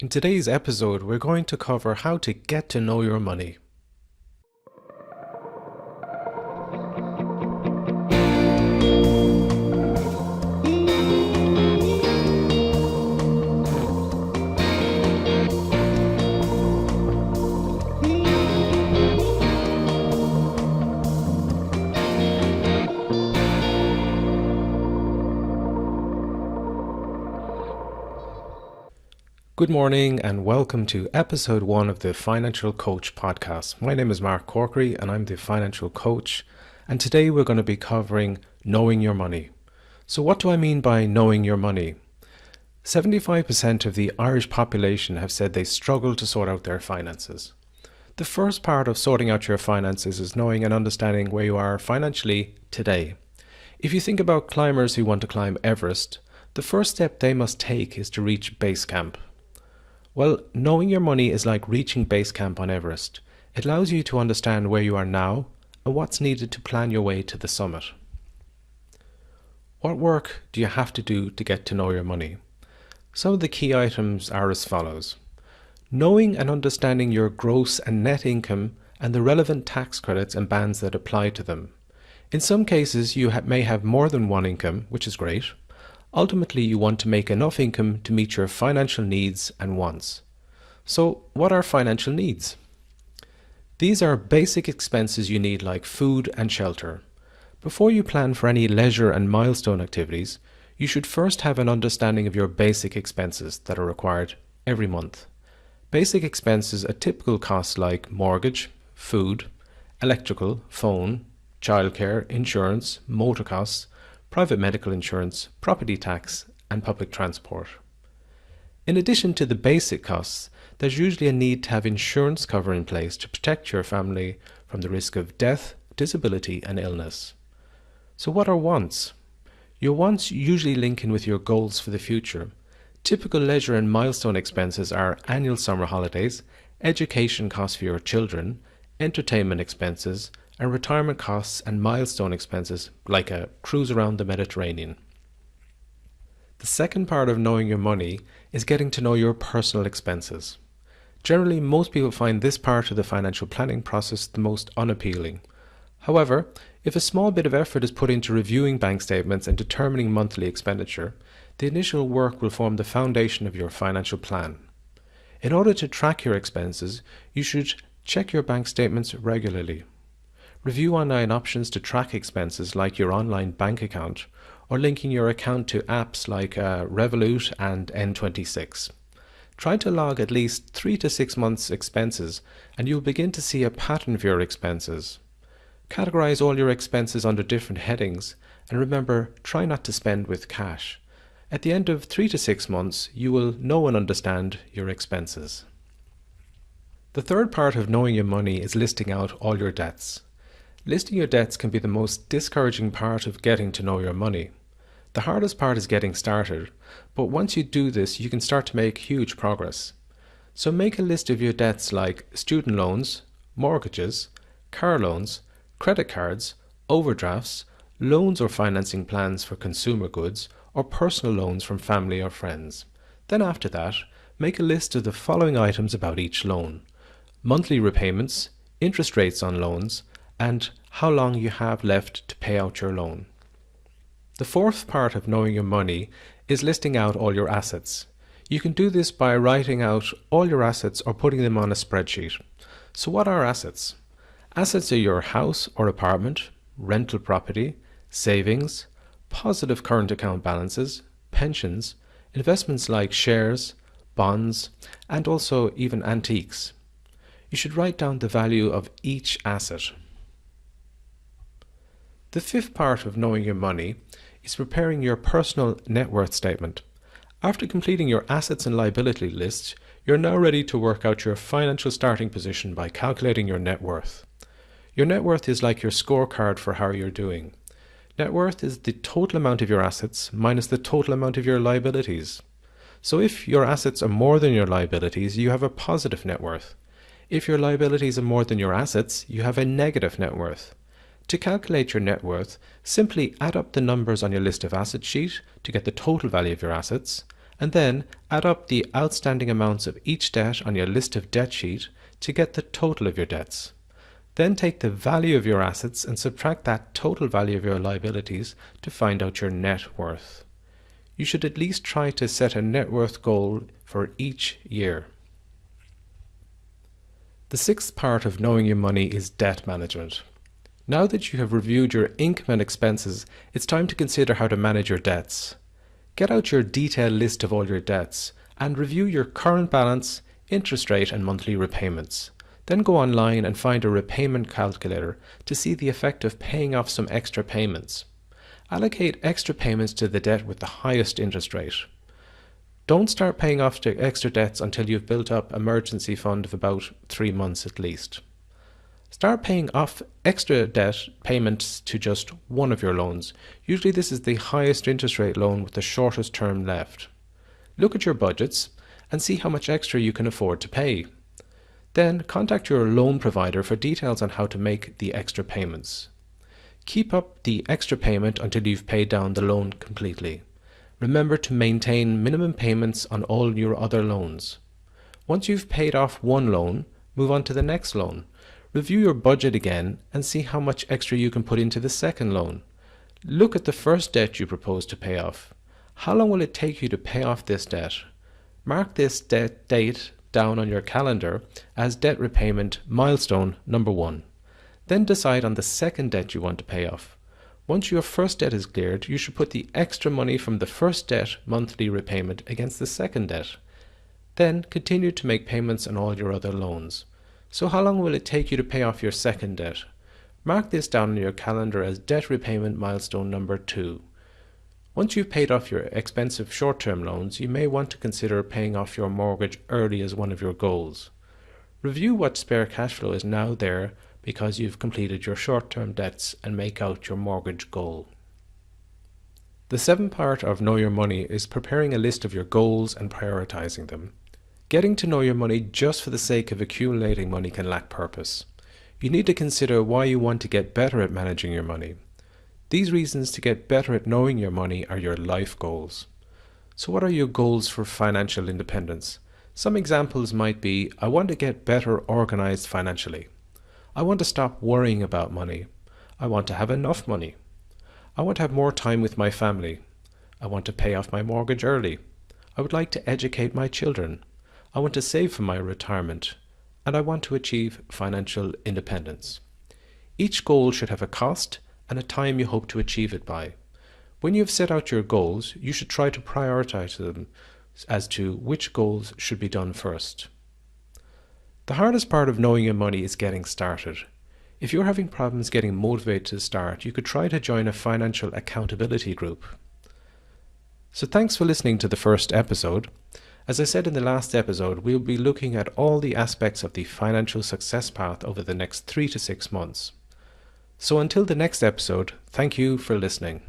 In today's episode, we're going to cover how to get to know your money. Good morning and welcome to episode 1 of the Financial Coach podcast. My name is Mark Corkery and I'm the Financial Coach, and today we're going to be covering knowing your money. So what do I mean by knowing your money? 75% of the Irish population have said they struggle to sort out their finances. The first part of sorting out your finances is knowing and understanding where you are financially today. If you think about climbers who want to climb Everest, the first step they must take is to reach base camp. Well, knowing your money is like reaching base camp on Everest. It allows you to understand where you are now and what's needed to plan your way to the summit. What work do you have to do to get to know your money? Some of the key items are as follows. Knowing and understanding your gross and net income and the relevant tax credits and bans that apply to them. In some cases, you may have more than one income, which is great. Ultimately, you want to make enough income to meet your financial needs and wants. So, what are financial needs? These are basic expenses you need like food and shelter. Before you plan for any leisure and milestone activities, you should first have an understanding of your basic expenses that are required every month. Basic expenses are typical costs like mortgage, food, electrical, phone, childcare, insurance, motor costs, private medical insurance, property tax, and public transport. In addition to the basic costs, there's usually a need to have insurance cover in place to protect your family from the risk of death, disability, and illness. So what are wants? Your wants usually link in with your goals for the future. Typical leisure and milestone expenses are annual summer holidays, education costs for your children, entertainment expenses, and retirement costs and milestone expenses like a cruise around the Mediterranean. The second part of knowing your money is getting to know your personal expenses. Generally, most people find this part of the financial planning process the most unappealing. However, if a small bit of effort is put into reviewing bank statements and determining monthly expenditure, the initial work will form the foundation of your financial plan. In order to track your expenses, you should check your bank statements regularly. Review online options to track expenses like your online bank account or linking your account to apps like Revolut and N26. Try to log at least 3 to 6 months' expenses and you'll begin to see a pattern for your expenses. Categorize all your expenses under different headings and remember, try not to spend with cash. At the end of 3 to 6 months, you will know and understand your expenses. The third part of knowing your money is listing out all your debts. Listing your debts can be the most discouraging part of getting to know your money. The hardest part is getting started, but once you do this, you can start to make huge progress. So make a list of your debts like student loans, mortgages, car loans, credit cards, overdrafts, loans or financing plans for consumer goods, or personal loans from family or friends. Then after that, make a list of the following items about each loan: monthly repayments, interest rates on loans, and how long you have left to pay out your loan. The fourth part of knowing your money is listing out all your assets. You can do this by writing out all your assets or putting them on a spreadsheet. So what are assets? Assets are your house or apartment, rental property, savings, positive current account balances, pensions, investments like shares, bonds, and also even antiques. You should write down the value of each asset. The fifth part of knowing your money is preparing your personal net worth statement. After completing your assets and liability list, you're now ready to work out your financial starting position by calculating your net worth. Your net worth is like your scorecard for how you're doing. Net worth is the total amount of your assets minus the total amount of your liabilities. So if your assets are more than your liabilities, you have a positive net worth. If your liabilities are more than your assets, you have a negative net worth. To calculate your net worth, simply add up the numbers on your list of assets sheet to get the total value of your assets and then add up the outstanding amounts of each debt on your list of debt sheet to get the total of your debts. Then take the value of your assets and subtract that total value of your liabilities to find out your net worth. You should at least try to set a net worth goal for each year. The sixth part of knowing your money is debt management. Now that you have reviewed your income and expenses, it's time to consider how to manage your debts. Get out your detailed list of all your debts and review your current balance, interest rate and monthly repayments. Then go online and find a repayment calculator to see the effect of paying off some extra payments. Allocate extra payments to the debt with the highest interest rate. Don't start paying off the extra debts until you've built up an emergency fund of about 3 months at least. Start paying off extra debt payments to just one of your loans. Usually this is the highest interest rate loan with the shortest term left. Look at your budgets and see how much extra you can afford to pay. Then contact your loan provider for details on how to make the extra payments. Keep up the extra payment until you've paid down the loan completely. Remember to maintain minimum payments on all your other loans. Once you've paid off one loan, move on to the next loan. Review your budget again and see how much extra you can put into the second loan. Look at the first debt you propose to pay off. How long will it take you to pay off this debt? Mark this debt date down on your calendar as debt repayment milestone number 1. Then decide on the second debt you want to pay off. Once your first debt is cleared, you should put the extra money from the first debt monthly repayment against the second debt. Then continue to make payments on all your other loans. So how long will it take you to pay off your second debt? Mark this down on your calendar as debt repayment milestone number 2. Once you've paid off your expensive short-term loans, you may want to consider paying off your mortgage early as one of your goals. Review what spare cash flow is now there because you've completed your short-term debts and make out your mortgage goal. The seventh part of Know Your Money is preparing a list of your goals and prioritizing them. Getting to know your money just for the sake of accumulating money can lack purpose. You need to consider why you want to get better at managing your money. These reasons to get better at knowing your money are your life goals. So what are your goals for financial independence? Some examples might be, I want to get better organized financially. I want to stop worrying about money. I want to have enough money. I want to have more time with my family. I want to pay off my mortgage early. I would like to educate my children. I want to save for my retirement. And I want to achieve financial independence. Each goal should have a cost and a time you hope to achieve it by. When you have set out your goals, you should try to prioritize them as to which goals should be done first. The hardest part of knowing your money is getting started. If you're having problems getting motivated to start, you could try to join a financial accountability group. So thanks for listening to the first episode. As I said in the last episode, we'll be looking at all the aspects of the financial success path over the next 3 to 6 months. So until the next episode, thank you for listening.